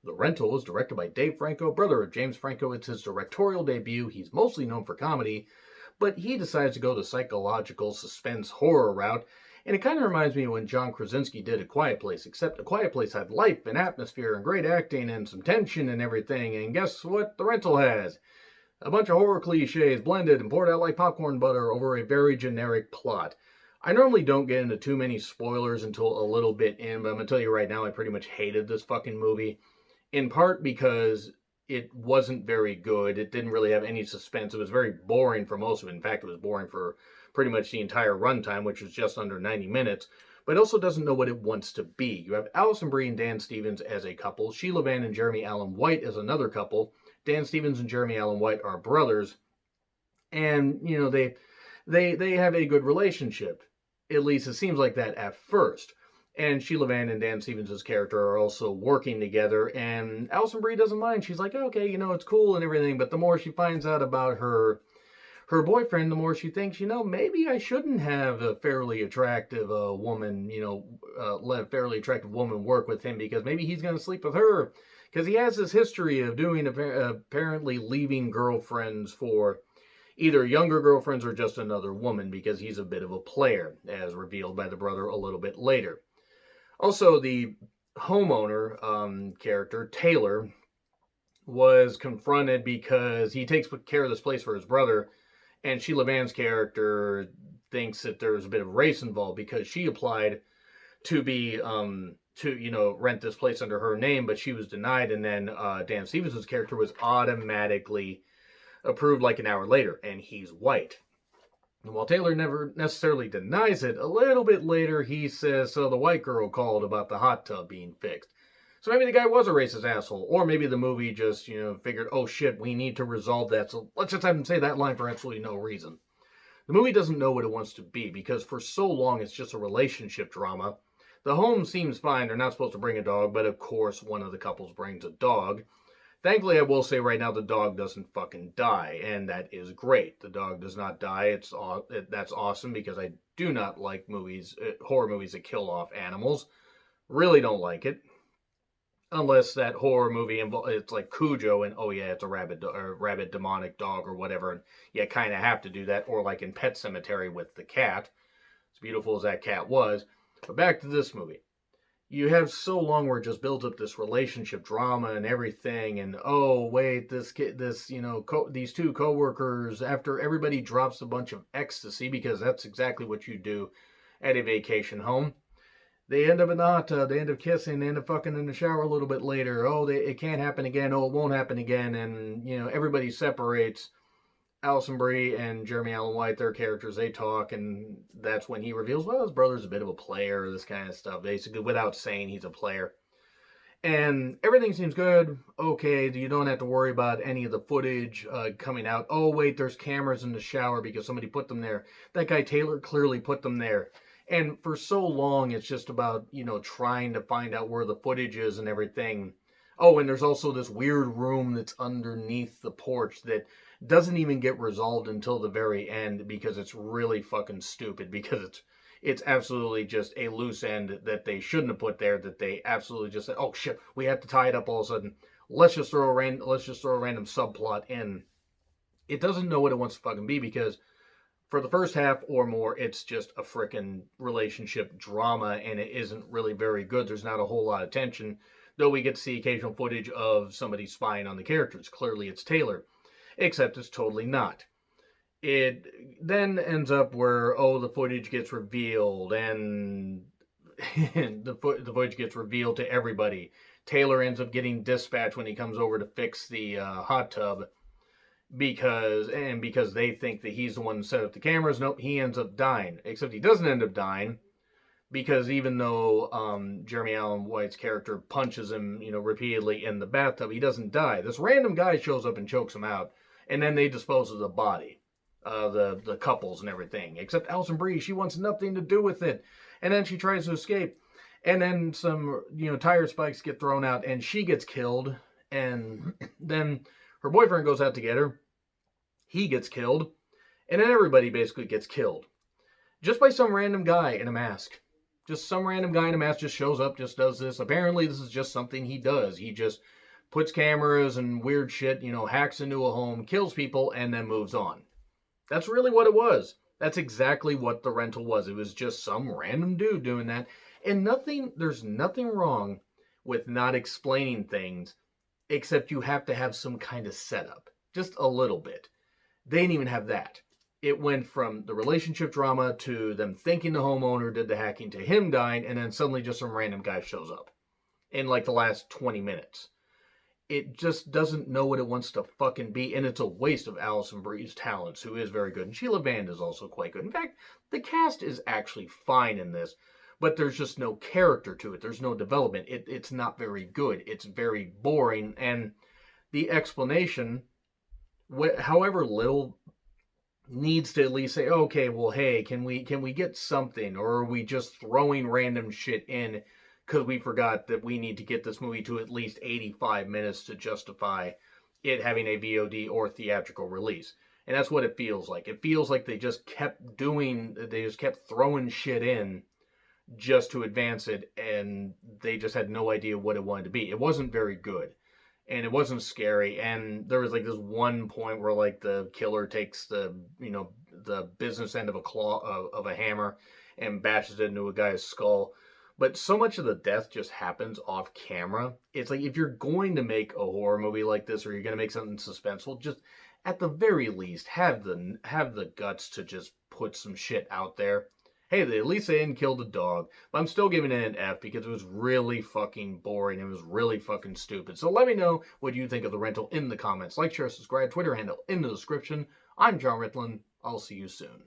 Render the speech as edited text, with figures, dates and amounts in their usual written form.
The Rental is directed by Dave Franco, brother of James Franco. It's his directorial debut. He's mostly known for comedy, but he decides to go the psychological suspense horror route. And it kind of reminds me of when John Krasinski did A Quiet Place, except A Quiet Place had life and atmosphere and great acting and some tension and everything. And guess what The Rental has? A bunch of horror cliches blended and poured out like popcorn butter over a very generic plot. I normally don't get into too many spoilers until a little bit in, but I'm going to tell you right now, I pretty much hated this fucking movie. In part because it wasn't very good. It didn't really have any suspense. It was very boring for most of it. In fact, it was boring for pretty much the entire runtime, which was just under 90 minutes. But it also doesn't know what it wants to be. You have Alison Brie and Dan Stevens as a couple, Sheila Vann and Jeremy Allen White as another couple. Dan Stevens and Jeremy Allen White are brothers, and they have a good relationship. At least it seems like that at first. And Sheila Vann and Dan Stevens' character are also working together, and Alison Brie doesn't mind. She's like, okay, it's cool and everything, but the more she finds out about her boyfriend, the more she thinks, maybe I shouldn't have a fairly attractive woman, let a fairly attractive woman work with him, because maybe he's going to sleep with her, because he has this history of doing apparently leaving girlfriends for either younger girlfriends or just another woman, because he's a bit of a player, as revealed by the brother a little bit later. Also, the homeowner character, Taylor, was confronted because he takes care of this place for his brother, and Sheila Vann's character thinks that there's a bit of race involved because she applied to be to rent this place under her name, but she was denied, and then Dan Stevens' character was automatically approved like an hour later, and he's white. And while Taylor never necessarily denies it, a little bit later he says, so the white girl called about the hot tub being fixed. So maybe the guy was a racist asshole, or maybe the movie just, figured, oh shit, we need to resolve that, so let's just have him say that line for absolutely no reason. The movie doesn't know what it wants to be, because for so long it's just a relationship drama. The home seems fine, they're not supposed to bring a dog, but of course one of the couples brings a dog. Thankfully, I will say right now, the dog doesn't fucking die, and that is great. The dog does not die. That's awesome, because I do not like horror movies that kill off animals. Really don't like it, unless that horror movie it's like Cujo, and oh yeah, it's a rabid demonic dog or whatever, and you kind of have to do that. Or like in Pet Sematary with the cat, as beautiful as that cat was. But back to this movie. You have so long where it just builds up this relationship drama and everything, and oh wait, these two coworkers, after everybody drops a bunch of ecstasy, because that's exactly what you do at a vacation home, they end up in the hot tub, they end up kissing, they end up fucking in the shower a little bit later. Oh, it can't happen again. Oh, it won't happen again, and everybody separates. Alison Brie and Jeremy Allen White, their characters, they talk, and that's when he reveals, well, his brother's a bit of a player, this kind of stuff, basically, without saying he's a player. And everything seems good. Okay, you don't have to worry about any of the footage coming out. Oh, wait, there's cameras in the shower because somebody put them there. That guy Taylor clearly put them there. And for so long, it's just about, trying to find out where the footage is and everything. Oh, and there's also this weird room that's underneath the porch that doesn't even get resolved until the very end, because it's really fucking stupid, because it's absolutely just a loose end that they shouldn't have put there, that they absolutely just said, oh shit, we have to tie it up all of a sudden. Let's just throw a random subplot in. It doesn't know what it wants to fucking be, because for the first half or more, it's just a frickin' relationship drama, and it isn't really very good. There's not a whole lot of tension, though we get to see occasional footage of somebody spying on the characters. Clearly it's Taylor. Except it's totally not. It then ends up where, the footage gets revealed, and the footage gets revealed to everybody. Taylor ends up getting dispatched when he comes over to fix the hot tub, because they think that he's the one who set up the cameras. Nope, he ends up dying. Except he doesn't end up dying, because even though Jeremy Allen White's character punches him, repeatedly in the bathtub, he doesn't die. This random guy shows up and chokes him out, and then they dispose of the body, the couples and everything. Except Alison Brie, she wants nothing to do with it, and then she tries to escape, and then some tire spikes get thrown out, and she gets killed, and then her boyfriend goes out to get her. He gets killed, and then everybody basically gets killed, just by some random guy in a mask. Just some random guy in a mask just shows up, just does this. Apparently, this is just something he does. He just puts cameras and weird shit, hacks into a home, kills people, and then moves on. That's really what it was. That's exactly what the rental was. It was just some random dude doing that. And there's nothing wrong with not explaining things, except you have to have some kind of setup. Just a little bit. They didn't even have that. It went from the relationship drama to them thinking the homeowner did the hacking to him dying, and then suddenly just some random guy shows up in like the last 20 minutes. It just doesn't know what it wants to fucking be, and it's a waste of Alison Brie's talents, who is very good, and Sheila Band is also quite good. In fact, the cast is actually fine in this, but there's just no character to it. There's no development. It's not very good. It's very boring, and the explanation, however little, needs to at least say, okay, well, hey, can we get something, or are we just throwing random shit in because we forgot that we need to get this movie to at least 85 minutes to justify it having a VOD or theatrical release? And that's what it feels like. It feels like they just kept throwing shit in just to advance it, and they just had no idea what it wanted to be. It wasn't very good, and it wasn't scary, and there was like this one point where like the killer takes the business end of a hammer and bashes it into a guy's skull. But so much of the death just happens off camera. It's like, if you're going to make a horror movie like this, or you're going to make something suspenseful, just at the very least have the guts to just put some shit out there. Hey, at least they didn't kill the dog. But I'm still giving it an F because it was really fucking boring. It was really fucking stupid. So let me know what you think of The Rental in the comments. Like, share, subscribe, Twitter handle in the description. I'm John Ritlin. I'll see you soon.